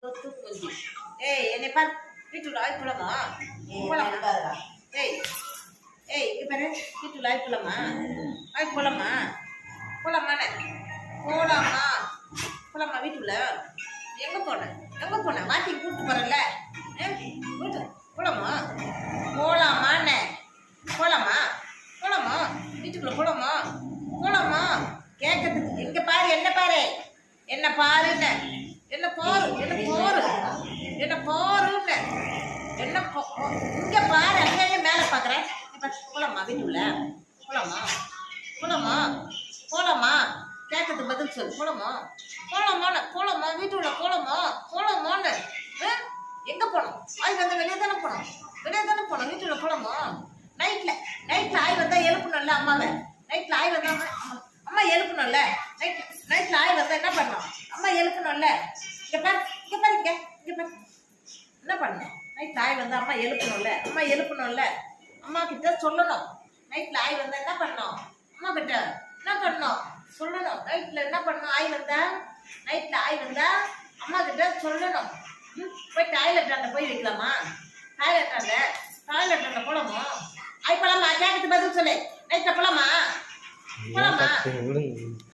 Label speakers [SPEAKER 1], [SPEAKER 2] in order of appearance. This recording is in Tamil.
[SPEAKER 1] கொஞ்சி ஏய் என்னை பார் வீட்டுக்குள்ள ஆய் போலாமா போலாமா ஏய் ஏய் இங்க பாரு வீட்டுக்குள்ள ஆய் போலாமா ஆய் போலாமா போலாமாண்ணே போலாமா போலாமா வீட்டுக்குள்ள எங்க போன வாக்கிங் கூப்பிட்டு போறல வீட்டு போலாமா போலாமாண்ணே போலாமா போலாமா வீட்டுக்குள்ள போலாமா போலாமா கேட்கறதுக்கு எங்க பாரு என்ன பாரு என்ன பாருன்னு என்ன பாரு இங்க பாரு அங்கேயே மேலே பார்க்குறேன் போலாமா வீட்டுக்குள்ள போலாமா கேட்கறதுக்கு பதில் சொல்லு போலாமா வீட்டுக்குள்ள போலாமான்னு எங்கே போனோம் ஆய் வந்து வெளியே தானே போனோம் வீட்டுக்குள்ள போலாமா நைட்டில் ஆய் வந்தால் எழுப்பணும்ல அம்மாவை நைட்டில் ஆய் வந்தா அம்மா எழுப்பணும்ல நைட்டில் ஆய் வந்தால் என்ன பண்ணோம் அம்மா எழுப்பணும்ல இங்கே பாரு என்ன பண்ணணும் நைட்டில் ஆய் வந்தால் அம்மா எழுப்பணும்ல அம்மா கிட்ட சொல்லணும் நைட்டில் ஆய் வந்தால் என்ன பண்ணணும் அம்மா கிட்ட என்ன பண்ணணும் சொல்லணும் நைட்டில் என்ன பண்ணணும் நைட்டில் ஆய் வந்தா அம்மா கிட்ட சொல்லணும் போய் டாய்லெட் போய் வைக்கலாமா டாய்லெட் போலாமா ஆய் போலாமா கேட்கறதுக்கு பதில் சொல்லு நைட்டில் போலாமா